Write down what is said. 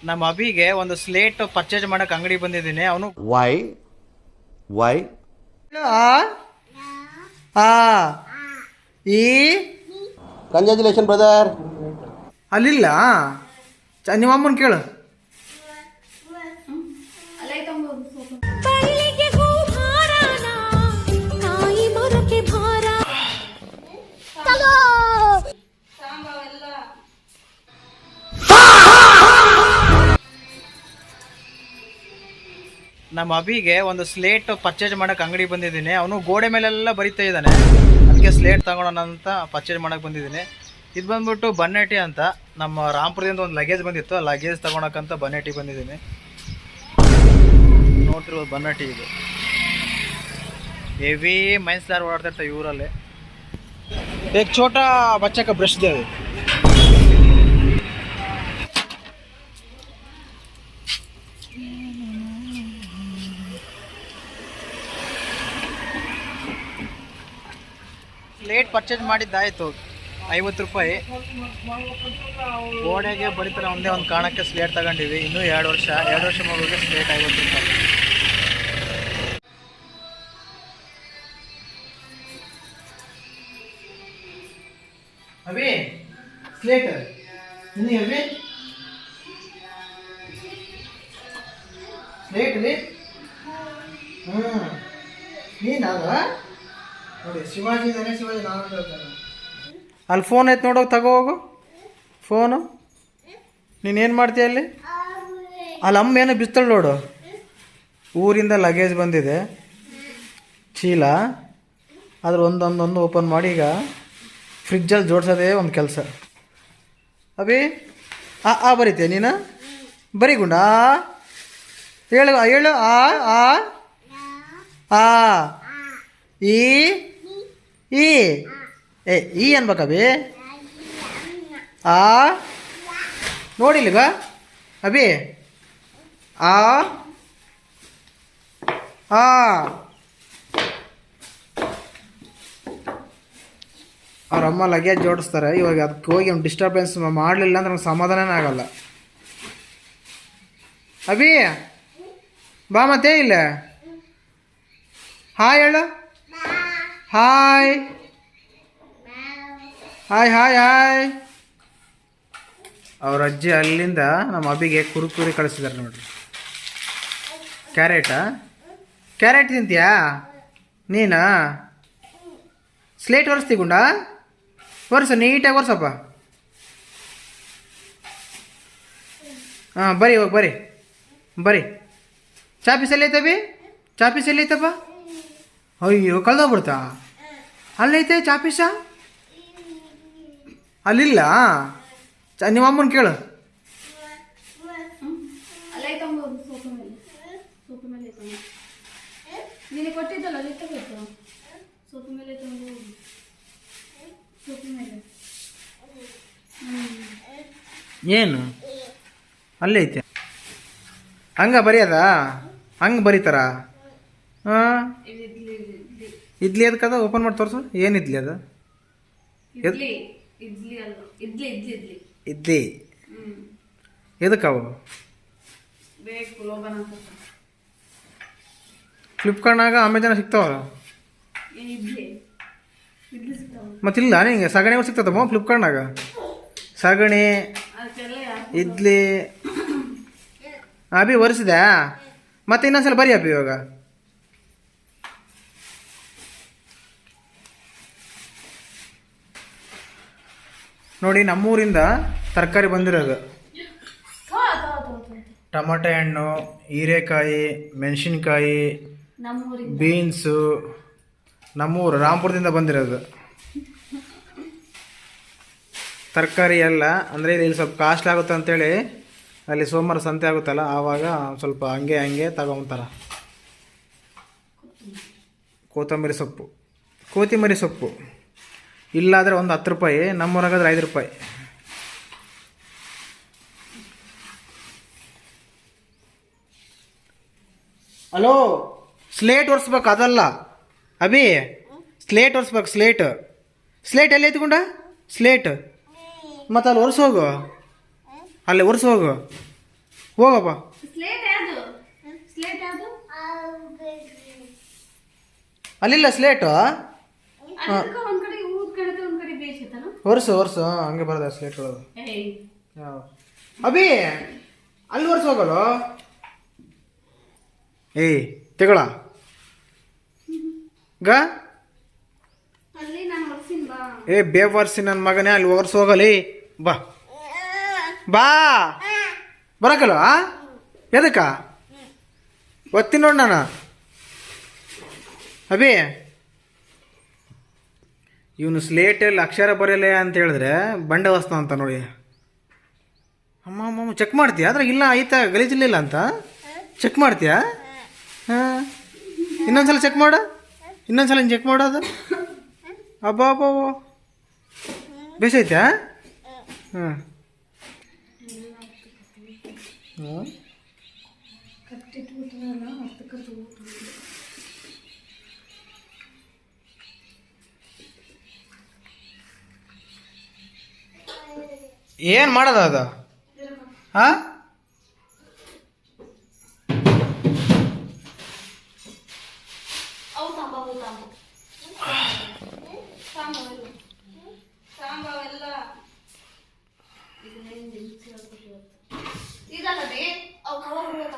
ನಮ್ಮ ಅಭಿಗೆ ಒಂದು slate purchase ಮಾಡಕ್ ಅಂಗಡಿ ಬಂದಿದ್ದೀನಿ. ಅವನು ವೈ ಈ ಕಂಗ್ರ್ಯಾಚುಲೇಷನ್ ಬ್ರದರ್. ಅಲ್ಲಿಲ್ಲ, ನಿಮ್ಮ ಅಮ್ಮನ ಕೇಳು. ನಮ್ಮ ಅಭಿಗೆ ಒಂದು ಸ್ಲೇಟ್ ಪರ್ಚೇಸ್ ಮಾಡಕ್ ಅಂಗಡಿ ಬಂದಿದ್ದೀನಿ. ಅವನು ಗೋಡೆ ಮೇಲೆಲ್ಲ ಬರಿತಾ ಇದ್ದಾನೆ. ಅದಕ್ಕೆ ಸ್ಲೇಟ್ ತಗೊಳ್ಳೋಣ ಅಂತ ಪರ್ಚೇಸ್ ಮಾಡಕ್ ಬಂದಿದ್ದೀನಿ. ಇದು ಬಂದ್ಬಿಟ್ಟು ಬನ್ನೇಟಿ ಅಂತ. ನಮ್ಮ ರಾಂಪುರದಿಂದ ಒಂದು ಲಗೇಜ್ ಬಂದಿತ್ತು, ಆ ಲಗೇಜ್ ತಗೊಳಕಂತ ಬನ್ನೇಟಿ ಬಂದಿದ್ದೀನಿ. ನೋಡ್ತಿರ್ಬೋದು ಬನ್ನೇಟಿ ಇದು. ಹೆವಿ ಮೈನ್ಸ್ಲಾರ್ ಓಡಾಡ್ತಾ ಇರ್ತಾರೆ ಇವರಲ್ಲಿ. एक छोटा बच्चा का ब्रश दे. ಸ್ಲೇಟ್ ಪರ್ಚೇಸ್ ಮಾಡಿದ್ದಾಯಿತು, 50 ರೂಪಾಯಿ. ಗೋಡೆಗೆ ಬರೀತಾರೆ ಒಂದೇ ಒಂದು ಕಾರಣಕ್ಕೆ ಸ್ಲೇಟ್ ತಗೊಂಡಿವಿ. ಇನ್ನೂ 2 ವರ್ಷ ಮಗುವಿಗೆ ಸ್ಲೇಟ್ 50 ರೂಪಾಯಿ. ಅಭಿ ಸ್ಲೇಟ್ ನಿನಗೆ ಅಭಿ ಸ್ಲೇಟ್ ರೀ. ನೀನಾದ ನೋಡಿ, ಶಿವಾಜಿ ಇದ್ದಾನೆ. ಶಿವಾಜಿ ನಾನು ಹೇಳ್ತಾನೆ. ಅಲ್ಲಿ ಫೋನ್ ಐತೆ ನೋಡೋಗಿ ತಗೋ ಹೋಗು ಫೋನು. ನೀನೇನು ಮಾಡ್ತೀಯ ಅಲ್ಲಿ? ಅಲ್ಲಿ ಅಮ್ಮ ಏನೋ ಬಿಸ್ತಳು ನೋಡು. ಊರಿಂದ ಲಗೇಜ್ ಬಂದಿದೆ, ಚೀಲ. ಅದ್ರ ಒಂದೊಂದೊಂದು ಓಪನ್ ಮಾಡಿ ಈಗ ಫ್ರಿಜ್ಜಲ್ಲಿ ಜೋಡಿಸೋದೇ ಒಂದು ಕೆಲಸ. ಅಭಿ ಆ ಬರೀತೀಯ ನೀನು? ಬರೀ ಗುಂಡ ಹೇಳು ಹೇಳು. ಆ ಈ ಈ ಅನ್ಬೇಕಭಿ. ನೋಡಿಲ್ಗ ಅಭಿ? ಅವ್ರಮ್ಮ ಲಗೇಜ್ ಜೋಡಿಸ್ತಾರೆ. ಇವಾಗ ಅದಕ್ಕೆ ಹೋಗಿ ಅವ್ನು ಡಿಸ್ಟರ್ಬೆನ್ಸ್ ಮಾಡಲಿಲ್ಲ ಅಂದ್ರೆ ನಮ್ಗೆ ಸಮಾಧಾನನೇ ಆಗಲ್ಲ. ಅಭಿ ಬಾ ಮತ್ತೆ ಇಲ್ಲ. ಹಾಯ್ ಹೇಳು. Hi hi hi hi. ಅವ್ರ ಅಜ್ಜಿ ಅಲ್ಲಿಂದ ನಮ್ಮ ಅಭಿಗೆ ಕುರುಕುರಿ ಕಳಿಸಿದಾರೆ ನೋಡ್ರಿ. ಕ್ಯಾರೆಟ್ ತಿಂತೀಯಾ ನೀನು? ಸ್ಲೇಟ್ ಒರೆಸ್ತಿ ಗುಂಡ? ಒರೆಸ, ನೀಟಾಗಿ ಒರೆಸಪ್ಪ. ಬರೀ ಹೋಗಿ ಬರೀ. ಚಾಪೀಸ್ ಎಲ್ಲೈತಬಿ? ಚಾಪೀಸ್ ಎಲ್ಲೈತಪ್ಪ? ಅಯ್ಯೋ ಕಳ್ದೋಗ್ಬಿಡ್ತಾ? ಅಲ್ಲೈತೆ ಚಾಪೀಸ? ಅಲ್ಲಿಲ್ಲ. ನಿಮ್ಮ ಅಮ್ಮನ ಕೇಳು. ಏನು ಅಲ್ಲೈತೆ? ಹಂಗ ಬರೆಯದ? ಹಂಗೆ ಬರೀತಾರ? ಇಡ್ಲಿ ಅದಕ್ಕದ ಓಪನ್ ಮಾಡಿ ತೋರಿಸು. ಏನು ಇಡ್ಲಿ ಅದು? ಇಡ್ಲಿ ಎದಕ್ಕವು? ಫ್ಲಿಪ್ಕಾರ್ಟ್ನಾಗ ಅಮೆಜಾನ್ ಸಿಗ್ತಾವಲ್ಲ ಮತ್ತಿಲ್ಲ. ನಿಂಗೆ ಸಗಣಿ ಸಿಗ್ತದಮ್ಮ ಫ್ಲಿಪ್ಕಾರ್ಟ್ನಾಗ. ಸಗಣಿ ಇಡ್ಲಿ. ಅಭಿ ಒರೆಸಿದೆ? ಮತ್ತೆ ಇನ್ನೊಂದ್ಸಲ ಬರೀ ಅಭಿ ಇವಾಗ. ನೋಡಿ, ನಮ್ಮೂರಿಂದ ತರಕಾರಿ ಬಂದಿರೋದು. ಟೊಮಟೊ ಹಣ್ಣು, ಹೀರೆಕಾಯಿ, ಮೆಣಸಿನ್ಕಾಯಿ, ಬೀನ್ಸು. ನಮ್ಮೂರು ರಾಂಪುರದಿಂದ ಬಂದಿರೋದು ತರಕಾರಿ ಎಲ್ಲ. ಅಂದರೆ ಇಲ್ಲಿ ಸ್ವಲ್ಪ ಕಾಸ್ಟ್ಲಿ ಆಗುತ್ತೆ ಅಂತೇಳಿ ಅಲ್ಲಿ ಸೋಮವಾರ ಸಂತೆ ಆಗುತ್ತಲ್ಲ, ಆವಾಗ ಸ್ವಲ್ಪ ಹಂಗೆ ತಗೊಂತಾರ. ಕೊತ್ತಂಬರಿ ಸೊಪ್ಪು ಇಲ್ಲಾದರೆ ಒಂದು 10 ರೂಪಾಯಿ, ನಮ್ಮೂರಾಗಾದ್ರೆ 5 ರೂಪಾಯಿ. ಹಲೋ, ಸ್ಲೇಟ್ ಒರೆಸ್ಬೇಕು ಅದಲ್ಲ ಅಭಿ. ಸ್ಲೇಟ್ ಒರೆಸ್ಬೇಕು. ಸ್ಲೇಟ್ ಎಲ್ಲಿ ಐತ್ಕೊಂಡ? ಸ್ಲೇಟ್ ಮತ್ತೆ ಅಲ್ಲಿ ಒರೆಸೋಗು. ಅಲ್ಲೇ ಒರೆಸೋಗು. ಹೋಗಪ್ಪ. ಸ್ಲೇಟ್ ಯಾವುದು? ಸ್ಲೇಟ್ ಯಾವುದು? ಅಲ್ಲಿಲ್ಲ ಸ್ಲೇಟು. ಅದಕ್ಕೆ ಒಂದ್ ಕಡೆ ಊದ್ ಕಡೆ ಒಂದ್ ಕಡೆ ಬೇಯಿಸೈತಲ್ಲ. ಒರ್ಸು ಹಂಗೆ ಬರೋದ ಸ್ಲೇಟ್ ಒಳಗೆ. ಏಯ್ ಯಾವ ಅಭಿ ಅಲ್ಲಿ ಒರ್ಸು ಹೋಗಲ್ಲ. ಏಯ್ ತಗೊಳ ಗ ಅಲ್ಲಿ ನಾನು ಒರ್ಸಿನ್ ಬಾ. ಬೇವರ್ಸಿ ನನ್ನ ಮಗನೇ, ಅಲ್ಲಿ ಒರ್ಸು ಹೋಗಲಿ. ಬಾ ಬಾ ಬರಕಲ್ಲ. ಎದಕ್ಕ ಒತ್ತಿ ನೋಡಿ ನಾನು. ಅಭಿ ಇವನು ಸ್ಲೇಟಲ್ಲಿ ಅಕ್ಷರ ಬರೆಯಲ್ಲ ಅಂತ ಹೇಳಿದ್ರೆ ಬಂಡೆ ವಸ್ತು ಅಂತ ನೋಡಿ. ಅಮ್ಮ ಚೆಕ್ ಮಾಡ್ತೀಯಾ? ಅದ್ರಾಗ ಇಲ್ಲ ಆಯ್ತಾ ಗಲೀಜಿಲ್ಲ ಅಂತ ಚೆಕ್ ಮಾಡ್ತೀಯಾ? ಹಾಂ ಇನ್ನೊಂದ್ಸಲ ಚೆಕ್ ಮಾಡು. ಇನ್ನೊಂದ್ಸಲ ಚೆಕ್ ಮಾಡೋದು. ಅಬ್ಬಾ ಅಬ್ಬಾ ಬೇಸೈತಾ? ಹಾಂ ಏನು ಮಾಡೋದು ಅದು? ಹಾಂ ಅವು ಸಾಂಬಾವೆಲ್ಲ ಇದಲ್ಲ ಬೇ ಅವು ಕವರ್